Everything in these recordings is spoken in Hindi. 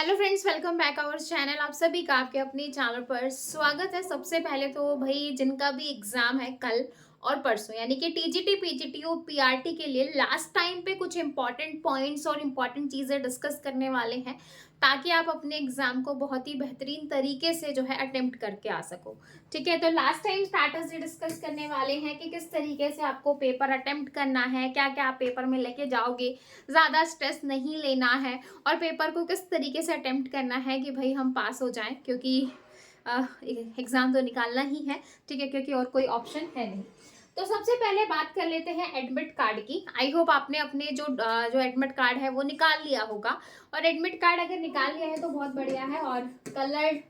Hello friends, welcome back our channel. आप सभी का आपके अपने चैनल पर स्वागत है। सबसे पहले तो भाई जिनका भी एग्जाम है कल और परसों, यानी कि टीजीटी पीजीटी और पीआरटी के लिए लास्ट टाइम पे कुछ इंपॉर्टेंट पॉइंट्स और इंपॉर्टेंट चीज़ें डिस्कस करने वाले हैं, ताकि आप अपने एग्जाम को बहुत ही बेहतरीन तरीके से जो है अटेम्प्ट करके आ सको। ठीक है, तो लास्ट टाइम स्टार्टर्स डिस्कस करने वाले हैं कि किस तरीके से आपको पेपर अटेम्प्ट करना है, क्या क्या आप पेपर में लेके जाओगे, ज़्यादा स्ट्रेस नहीं लेना है और पेपर को किस तरीके से अटेम्प्ट करना है कि भाई हम पास हो जाएं, क्योंकि एग्ज़ाम तो निकालना ही है। ठीक है, क्योंकि और कोई ऑप्शन है नहीं। तो सबसे पहले बात कर लेते हैं एडमिट कार्ड की। आई होप आपने अपने जो एडमिट कार्ड है वो निकाल लिया होगा, और एडमिट कार्ड अगर निकाल लिया है तो बहुत बढ़िया है। और कलर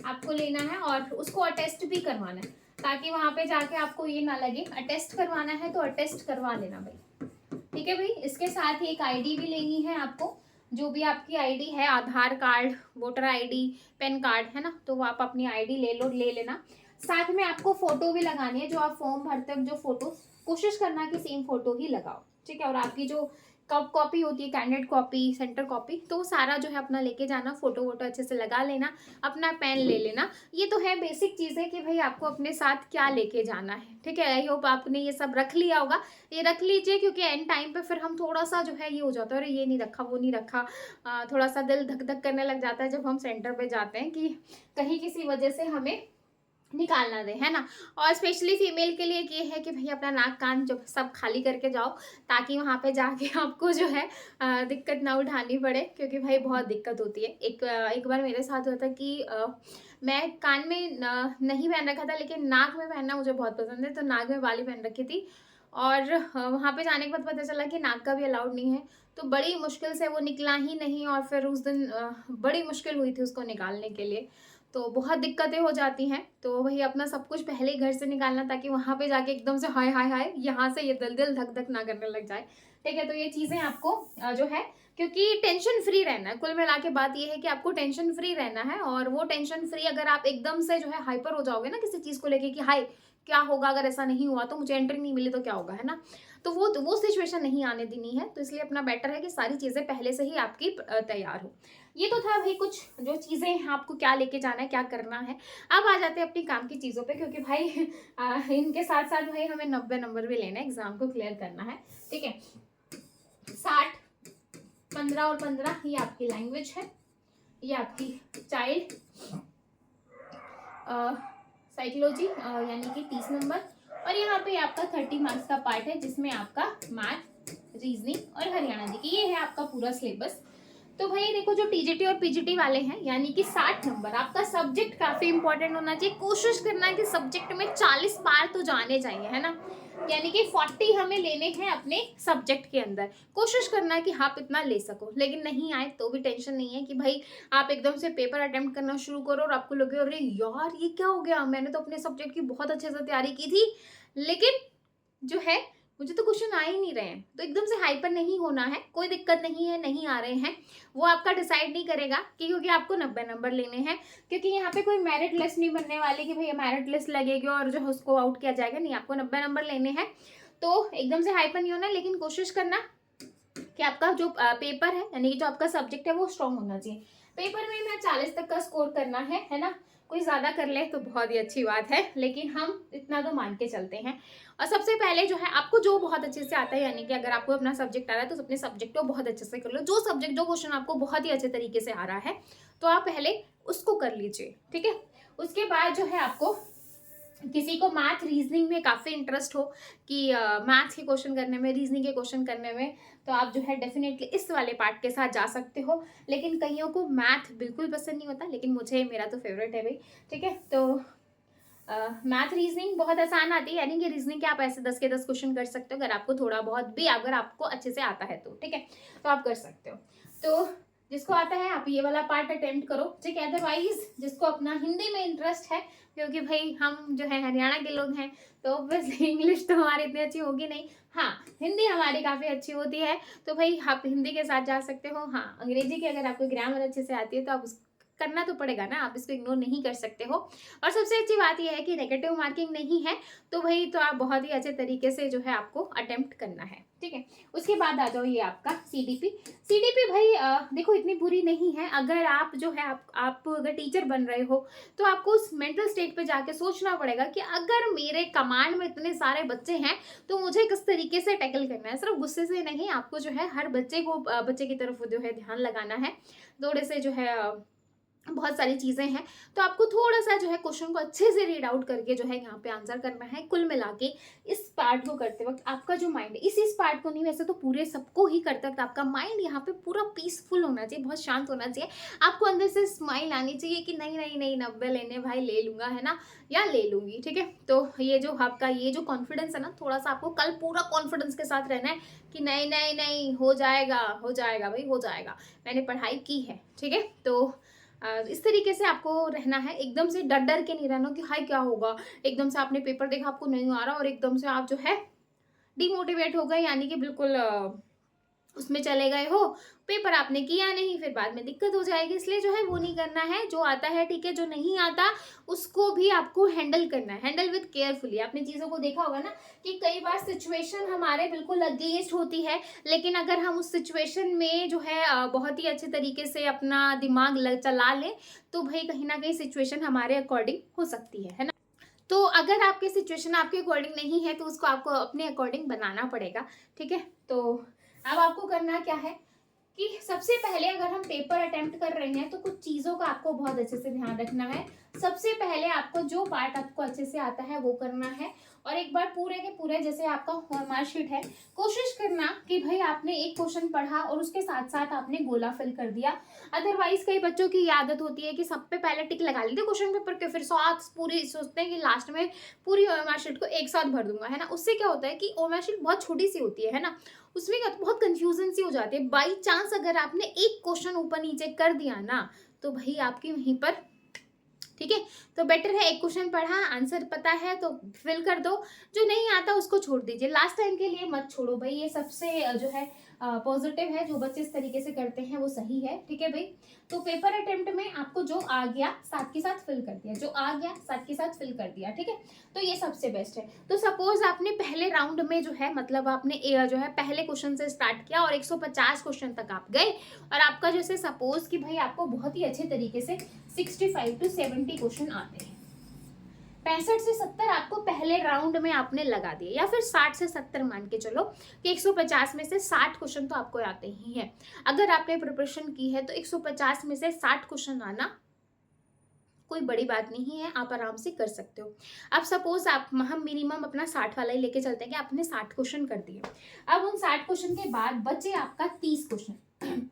आपको लेना है और उसको अटेस्ट भी करवाना है, ताकि वहाँ पे जाके आपको ये ना लगे। अटेस्ट करवाना है तो अटेस्ट करवा लेना भाई। ठीक है भाई, इसके साथ ही एक आईडी भी लेनी है आपको। जो भी आपकी आईडी है, Aadhaar card, voter ID, PAN card है ना, तो वो आप अपनी आईडी ले लेना। साथ में आपको फोटो भी लगानी है। जो आप फॉर्म भरते हो, जो फोटो कोशिश करना कि सेम फोटो ही लगाओ। ठीक है, और आपकी जो कप कॉपी होती है, कैंडिडेट कॉपी, सेंटर कॉपी, तो सारा जो है अपना लेके जाना। फोटो वोटो अच्छे से लगा लेना, अपना पेन ले लेना। ये तो है बेसिक चीज़ है कि भाई आपको अपने साथ क्या लेके जाना है। ठीक है, आई होप आपने ये सब रख लिया होगा। ये रख लीजिए, क्योंकि एंड टाइम पे फिर हम थोड़ा सा जो है ये हो जाता है, अरे ये नहीं रखा, वो नहीं रखा। थोड़ा सा दिल धक धक करने लग जाता है जब हम सेंटर पे जाते हैं, कि कहीं किसी वजह से हमें निकालना दे, है ना। और स्पेशली फीमेल के लिए ये है कि भाई अपना नाक कान जो सब खाली करके जाओ, ताकि वहाँ पे जाके आपको जो है दिक्कत ना उठानी पड़े, क्योंकि भाई बहुत दिक्कत होती है। एक बार मेरे साथ हुआ था कि मैं कान में नहीं पहन रखा था, लेकिन नाक में पहनना मुझे बहुत पसंद है, तो नाक में बाली पहन रखी थी। और वहाँ पे जाने के बाद पता चला कि नाक का भी अलाउड नहीं है। तो बड़ी मुश्किल से वो निकला ही नहीं, और फिर उस दिन बड़ी मुश्किल हुई थी उसको निकालने के लिए। तो बहुत दिक्कतें हो जाती हैं। तो वही अपना सब कुछ पहले ही घर से निकालना, ताकि वहाँ पे जाके एकदम से हाय हाय हाय यहाँ से ये दिल दिल धक धक ना करने लग जाए। ठीक है, तो ये चीज़ें आपको जो है, क्योंकि टेंशन फ्री रहना है। कुल मिला के बात ये है कि आपको टेंशन फ्री रहना है। और वो टेंशन फ्री, अगर आप एकदम से जो है हाइपर हो जाओगे ना किसी चीज़ को लेके कि हाय क्या होगा अगर ऐसा नहीं हुआ, तो मुझे एंट्री नहीं मिली तो क्या होगा, है ना। तो वो सिचुएशन नहीं आने देनी है। तो इसलिए अपना बेटर है कि सारी चीज़ें पहले से ही आपकी तैयार हो। ये तो था भाई कुछ जो चीज़ें हैं, आपको क्या लेके जाना है, क्या करना है। अब आ जाते हैं अपनी काम की चीज़ों पे, क्योंकि भाई इनके साथ साथ भाई हमें 90 नंबर भी लेना है, एग्जाम को क्लियर करना है। ठीक है, 60, 15 और 15 ये आपकी लैंग्वेज है, ये आपकी चाइल्ड साइकोलॉजी यानी कि 30 नंबर, और यहाँ पे आपका 30 मार्क्स का पार्ट है, जिसमें आपका मैथ, रीजनिंग और हरियाणा जी की, ये है आपका पूरा सिलेबस। तो भाई देखो, जो टीजीटी और पीजीटी वाले हैं, यानी कि 60 नंबर, आपका सब्जेक्ट काफी इंपॉर्टेंट होना चाहिए। कोशिश करना है कि सब्जेक्ट में 40 पार तो जाने चाहिए, है ना। यानी कि 40 हमें लेने हैं अपने सब्जेक्ट के अंदर। कोशिश करना है कि आप इतना ले सको, लेकिन नहीं आए तो भी टेंशन नहीं है कि भाई आप एकदम से पेपर अटेम्प्ट करना शुरू करो और आपको लगे अरे यार ये क्या हो गया, मैंने तो अपने सब्जेक्ट की बहुत अच्छे से तैयारी की थी, लेकिन जो है मुझे तो क्वेश्चन आ ही नहीं रहे हैं। तो एकदम से हाइपर नहीं होना है, कोई दिक्कत नहीं है, नहीं आ रहे हैं, वो आपका डिसाइड नहीं करेगा कि, क्योंकि आपको 90 नंबर लेने हैं। क्योंकि यहाँ पे कोई मेरिट लिस्ट नहीं बनने वाली कि भैया मेरिट लिस्ट लगेगी और जो है उसको आउट किया जाएगा, नहीं, आपको 90 नंबर लेने हैं। तो एकदम से हाइपर नहीं होना, लेकिन कोशिश करना कि आपका जो पेपर है, यानी कि जो आपका सब्जेक्ट है वो स्ट्रॉन्ग होना चाहिए। पेपर में मैं 40 तक का स्कोर करना है ना। कोई ज़्यादा कर ले तो बहुत ही अच्छी बात है, लेकिन हम इतना तो मान के चलते हैं। और सबसे पहले जो है आपको जो बहुत अच्छे से आता है, यानी कि अगर आपको अपना सब्जेक्ट आ रहा है तो अपने सब्जेक्ट को बहुत अच्छे से कर लो। जो सब्जेक्ट, जो क्वेश्चन आपको बहुत ही अच्छे तरीके से आ रहा है, तो आप पहले उसको कर लीजिए। ठीक है, उसके बाद जो है आपको, किसी को मैथ रीजनिंग में काफ़ी इंटरेस्ट हो कि मैथ्स के क्वेश्चन करने में, रीजनिंग के क्वेश्चन करने में, तो आप जो है डेफिनेटली इस वाले पार्ट के साथ जा सकते हो। लेकिन कईयों को मैथ बिल्कुल पसंद नहीं होता, लेकिन मुझे, मेरा तो फेवरेट है भाई। ठीक है, तो मैथ रीजनिंग बहुत आसान आती है, यानी कि रीजनिंग के आप ऐसे 10 के 10 क्वेश्चन कर सकते हो, अगर आपको थोड़ा बहुत भी, अगर आपको अच्छे से आता है तो। ठीक है, तो आप कर सकते हो। तो जिसको आता है आप ये वाला पार्ट अटेम्प्ट करो। ठीक है, अदरवाइज जिसको अपना हिंदी में इंटरेस्ट है, क्योंकि भाई हम जो है हरियाणा के लोग हैं, तो ऑब्वियसली इंग्लिश तो हमारी इतनी अच्छी होगी नहीं। हाँ, हिंदी हमारी काफ़ी अच्छी होती है, तो भाई आप हिंदी के साथ जा सकते हो। हाँ, अंग्रेजी की अगर आपको ग्रामर अच्छे से आती है तो आप करना तो पड़ेगा ना, आप इसको इग्नोर नहीं कर सकते हो। और सबसे अच्छी बात यह है कि नेगेटिव मार्किंग नहीं है, तो भाई तो आप बहुत ही अच्छे तरीके से जो है आपको अटेम्प्ट करना है, ठीक है। उसके बाद आ जाओ ये आपका सीडीपी। सीडीपी भाई देखो इतनी बुरी नहीं है। अगर आप जो है आप अगर टीचर बन रहे हो तो आपको उस मेंटल स्टेट पे जाके सोचना पड़ेगा कि अगर मेरे कमांड में इतने सारे बच्चे हैं तो मुझे किस तरीके से टैकल करना है। सिर्फ गुस्से से नहीं, आपको जो है हर बच्चे की तरफ जो है ध्यान लगाना है। थोड़े से जो है बहुत सारी चीज़ें हैं, तो आपको थोड़ा-सा जो है क्वेश्चन को अच्छे से रीड आउट करके जो है यहाँ पे आंसर करना है। कुल मिला के इस पार्ट को करते वक़्त आपका जो माइंड है, इस पार्ट को नहीं, वैसे तो पूरे सबको ही करते वक़्त आपका माइंड यहाँ पे पूरा पीसफुल होना चाहिए, बहुत शांत होना चाहिए। आपको अंदर से स्माइल आनी चाहिए कि नहीं, नहीं, नहीं 90 लेने भाई ले लूँगा, है ना? या ले लूँगी, ठीक है? तो ये जो आपका ये जो कॉन्फिडेंस है ना, थोड़ा-सा आपको कल पूरा कॉन्फिडेंस के साथ रहना है कि नहीं, नहीं, नहीं हो जाएगा भाई हो जाएगा। मैंने पढ़ाई की है, ठीक है? तो इस तरीके से आपको रहना है। एकदम से डर डर के नहीं रहना कि हाय क्या होगा, एकदम से आपने पेपर देखा आपको नहीं आ रहा और एकदम से आप जो है डिमोटिवेट हो गए, यानी कि बिल्कुल उसमें चले गए हो, पेपर आपने किया नहीं, फिर बाद में दिक्कत हो जाएगी। इसलिए जो है वो नहीं करना है। जो आता है ठीक है, जो नहीं आता उसको भी आपको हैंडल करना है, हैंडल विद केयरफुली। आपने चीज़ों को देखा होगा ना कि कई बार सिचुएशन हमारे बिल्कुल अगेंस्ट होती है, लेकिन अगर हम उस सिचुएशन में जो है बहुत ही अच्छे तरीके से अपना दिमाग चला लें तो भाई कहीं ना कहीं सिचुएशन हमारे अकॉर्डिंग हो सकती है ना। तो अगर आपकी सिचुएशन आपके अकॉर्डिंग नहीं है तो उसको आपको अपने अकॉर्डिंग बनाना पड़ेगा, ठीक है। तो अब आपको करना क्या है कि सबसे पहले अगर हम पेपर अटेम्प्ट कर रहे हैं तो कुछ चीज़ों का आपको बहुत अच्छे से ध्यान रखना है। सबसे पहले आपको जो पार्ट आपको अच्छे से आता है वो करना है, और एक बार पूरे के पूरे जैसे आपका मार्कशीट है, कोशिश करना कि भाई आपने एक क्वेश्चन पढ़ा और उसके साथ साथ आपने गोला फिल कर दिया। अदरवाइज कई बच्चों की आदत होती है कि सब पे पहले टिक लगा लेते क्वेश्चन पेपर के, फिर साथ पूरी सोचते हैं कि लास्ट में पूरी मार्कशीट को एक साथ भर दूंगा, है ना। उससे क्या होता है कि मार्कशीट बहुत छोटी सी होती है ना, उसमें बहुत कंफ्यूजन सी हो जाती है। बाई चांस अगर आपने एक क्वेश्चन ऊपर नीचे कर दिया ना तो भाई आपकी वहीं पर, ठीक है। तो बेटर है एक क्वेश्चन पढ़ा, आंसर पता है तो फिल कर दो, जो नहीं आता उसको छोड़ दीजिए, लास्ट टाइम के लिए मत छोड़ो भाई। ये सबसे जो है पॉजिटिव है। जो बच्चे इस तरीके से करते हैं वो सही है, ठीक है भाई। तो पेपर अटेम्प्ट में आपको जो आ गया साथ के साथ फिल कर दिया, जो आ गया साथ के साथ फिल कर दिया, ठीक है। तो ये सबसे बेस्ट है। तो सपोज आपने पहले राउंड में जो है मतलब आपने जो है पहले क्वेश्चन से स्टार्ट किया और 150 क्वेश्चन तक आप गए, और आपका जैसे सपोज कि भाई आपको बहुत ही अच्छे तरीके से 65 to 70 क्वेश्चन आते हैं, 65 से 70 आपको पहले राउंड में आपने लगा दिए, या फिर 60 से 70 मान के चलो कि 150 में से 60 क्वेश्चन तो आपको आते ही हैं। अगर आपने प्रिपरेशन की है तो 150 में से 60 क्वेश्चन आना कोई बड़ी बात नहीं है, आप आराम से कर सकते हो। अब सपोज हम मिनिमम अपना 60 वाला ही लेके चलते हैं कि आपने 60 क्वेश्चन कर दिए। अब उन 60 क्वेश्चन के बाद बचे आपका 30 क्वेश्चन।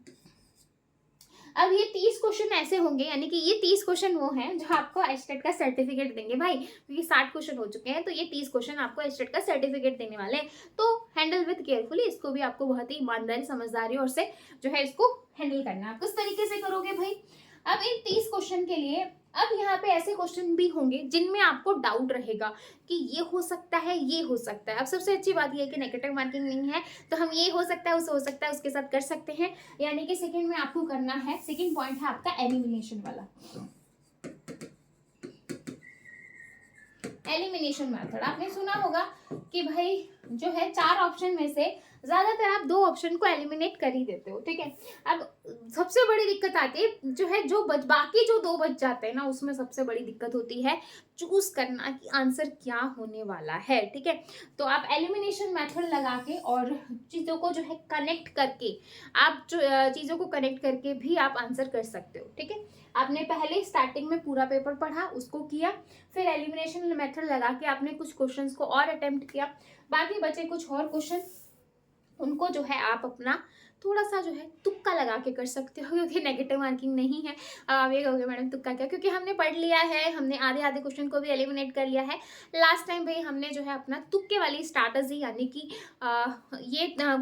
अब ये 30 क्वेश्चन ऐसे होंगे, यानी कि ये 30 क्वेश्चन वो हैं जो आपको एस्टेट का सर्टिफिकेट देंगे भाई, क्योंकि 60 क्वेश्चन हो चुके हैं तो ये 30 क्वेश्चन आपको एस्टेट का सर्टिफिकेट देने वाले हैं। तो हैंडल विद केयरफुली, इसको भी आपको बहुत ही ईमानदारी समझदारी और से जो है इसको हैंडल करना है। आप किस तरीके से करोगे भाई, अब इन 30 क्वेश्चन के लिए अब यहाँ पे ऐसे क्वेश्चन भी होंगे जिनमें आपको डाउट रहेगा कि ये हो सकता है, ये हो सकता है। अब सबसे अच्छी बात ये है कि नेगेटिव मार्किंग नहीं है, तो हम ये हो सकता है, उसे हो सकता है, उसके साथ कर सकते हैं। यानी कि सेकंड में आपको करना है, सेकंड पॉइंट है आपका एलिमिनेशन वाला, एलिमिनेशन मेथड। आपने सुना होगा कि भाई जो है 4 ऑप्शन में से ज्यादातर आप 2 ऑप्शन को एलिमिनेट कर ही देते हो, ठीक है। अब सबसे बड़ी दिक्कत आती है जो है बाकी जो 2 बच जाते हैं ना, उसमें सबसे बड़ी दिक्कत होती है चूज करना कि आंसर क्या होने वाला है, ठीक है। तो आप एलिमिनेशन मेथड लगा के और चीज़ों को जो है कनेक्ट करके, आप जो चीज़ों को कनेक्ट करके भी आप आंसर कर सकते हो, ठीक है। आपने पहले स्टार्टिंग में पूरा पेपर पढ़ा, उसको किया, फिर एलिमिनेशन मेथड लगा के आपने कुछ क्वेश्चंस को और अटेम्प्ट किया, बाकी बचे कुछ और क्वेश्चन, उनको जो है आप अपना थोड़ा सा जो है तुक्का लगा के कर सकते हो, क्योंकि नेगेटिव मार्किंग नहीं है। आप ये कहोगे मैडम तुक्का क्या, क्योंकि हमने पढ़ लिया है, हमने आधे आधे क्वेश्चन को भी एलिमिनेट कर लिया है लास्ट टाइम भाई। हमने जो है अपना तुक्के वाली स्ट्रैटेजी, यानी कि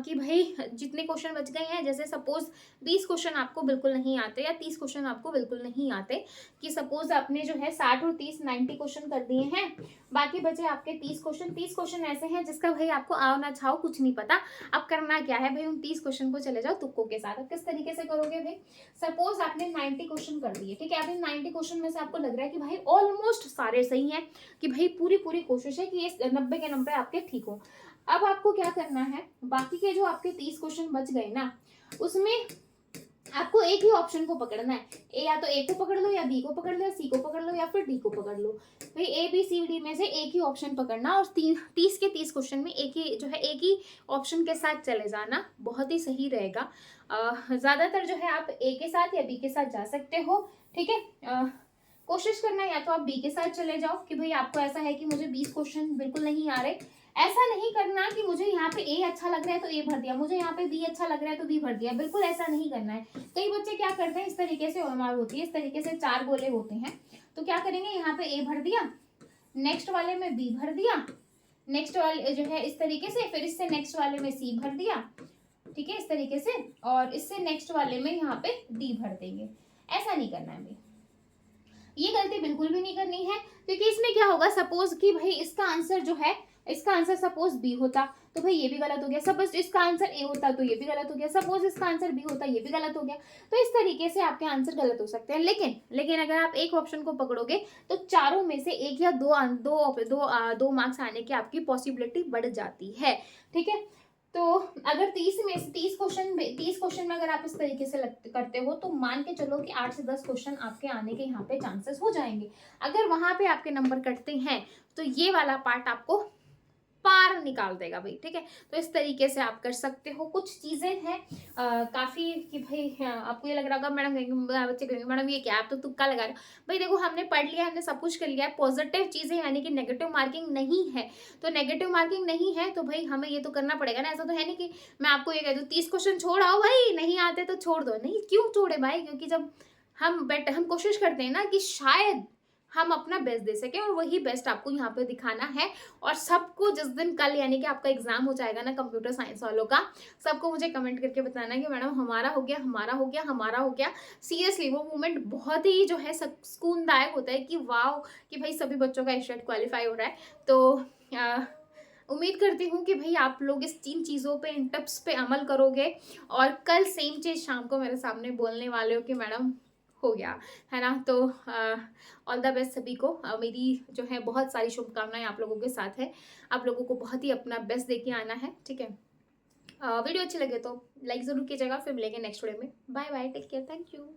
कि भाई जितने क्वेश्चन बच गए हैं, जैसे सपोज 20 क्वेश्चन आपको बिल्कुल नहीं आते या 30 क्वेश्चन आपको बिल्कुल नहीं आते, कि सपोज आपने जो है 60 और 30 90 क्वेश्चन कर दिए हैं, बाकी बचे आपके 30 क्वेश्चन। 30 क्वेश्चन ऐसे हैं जिसका भाई आपको आओ ना छाओ कुछ नहीं पता। अब करना क्या है भाई, उन 30 क्वेश्चन को चले जाओ तुक्कों के साथ। अब किस तरीके से करोगे भाई, सपोज आपने 90 क्वेश्चन कर दिए, ठीक है, आपने 90 क्वेश्चन में से आपको लग रहा है कि भाई ऑलमोस्ट सारे सही हैं, कि भाई पूरी पूरी कोशिश है कि ये 90 के 90 आपके ठीक हो। अब आपको क्या करना है, बाकी के जो आपके 30 क्वेश्चन बच गए ना, उसमें आपको एक ही ऑप्शन को पकड़ना है। या तो ए को पकड़ लो, या बी को पकड़ लो, या सी को पकड़ लो, या फिर डी को पकड़ लो। भाई ए बी सी डी में से एक ही ऑप्शन पकड़ना, और 30 के 30 क्वेश्चन में एक ही जो है एक ही ऑप्शन के साथ चले जाना, बहुत ही सही रहेगा। ज्यादातर जो है आप ए के साथ या बी के साथ जा सकते हो, ठीक है। कोशिश करना है या तो आप बी के साथ चले जाओ कि भाई आपको ऐसा है कि मुझे 20 क्वेश्चन बिल्कुल नहीं आ रहे। ऐसा नहीं करना कि मुझे यहाँ पे ए अच्छा लग रहा है तो ए भर दिया, मुझे यहाँ पे बी अच्छा लग रहा है तो बी भर दिया, बिल्कुल ऐसा नहीं करना है। कई बच्चे क्या करते हैं, इस तरीके से ओमार होती है, इस तरीके से 4 गोले होते हैं, तो क्या करेंगे, यहाँ पे ए भर दिया, नेक्स्ट वाले में बी भर दिया, नेक्स्ट वाले जो है इस तरीके से, फिर इससे नेक्स्ट वाले में सी भर दिया, ठीक है, इस तरीके से, और इससे नेक्स्ट वाले में यहाँ पे डी भर देंगे। ऐसा नहीं करना है भाई, ये गलती बिल्कुल भी नहीं करनी है, क्योंकि इसमें क्या होगा, सपोज कि भाई इसका आंसर जो है, इसका आंसर सपोज बी होता तो भाई ये भी गलत हो गया, सपोज इसका आंसर ए होता तो ये भी गलत हो गया, सपोज इसका आंसर बी होता ये भी गलत हो गया। तो इस तरीके से आपके आंसर गलत हो सकते हैं। लेकिन अगर आप एक ऑप्शन को पकड़ोगे तो चारों में से एक या दो मार्क्स आने की आपकी पॉसिबिलिटी बढ़ जाती है, ठीक है। तो अगर 30 क्वेश्चन में अगर आप इस तरीके से करते हो तो मान के चलो कि 8 से 10 क्वेश्चन आपके आने के यहाँ पे चांसेस हो जाएंगे। अगर वहां पे आपके नंबर कटते हैं तो ये वाला पार्ट आपको पार निकाल देगा भाई, ठीक है। तो इस तरीके से आप कर सकते हो। कुछ चीजें हैं काफी कि भाई आपको ये लग रहा होगा मैडम बच्चे कहेंगे मैडम ये क्या, आप तो तुक्का लगा रहे हो। भाई देखो, हमने पढ़ लिया, हमने सब कुछ कर लिया है, पॉजिटिव चीजें यानी कि नेगेटिव मार्किंग नहीं है। तो नेगेटिव मार्किंग नहीं है तो भाई हमें ये तो करना पड़ेगा ना। ऐसा तो है नहीं कि मैं आपको ये कह दूँ 30 क्वेश्चन छोड़ आओ भाई, नहीं आते तो छोड़ दो। नहीं, क्यों छोड़े भाई, क्योंकि जब हम कोशिश करते हैं ना कि शायद हम अपना बेस्ट दे सकें, और वही बेस्ट आपको यहाँ पे दिखाना है। और सबको जिस दिन कल यानी कि आपका एग्जाम हो जाएगा ना कंप्यूटर साइंस वालों का, सबको मुझे कमेंट करके बताना कि मैडम हमारा हो गया, हमारा हो गया, हमारा हो गया। सीरियसली वो मोमेंट बहुत ही जो है सुकूनदायक होता है कि वाह, कि भाई सभी बच्चों का एशेट क्वालिफाई हो रहा है। तो उम्मीद करती हूँ कि भाई आप लोग इस 3 चीज़ों पे, इन टिप्स पे अमल करोगे, और कल सेम चीज़ शाम को मेरे सामने बोलने वाले हो कि मैडम हो गया, है ना। तो ऑल द बेस्ट सभी को। मेरी जो है बहुत सारी शुभकामनाएं आप लोगों के साथ है। आप लोगों को बहुत ही अपना बेस्ट देके आना है, ठीक है। वीडियो अच्छी लगे तो लाइक ज़रूर कीजिएगा। फिर मिलेंगे नेक्स्ट वीडियो में। Bye bye, take care, thank you.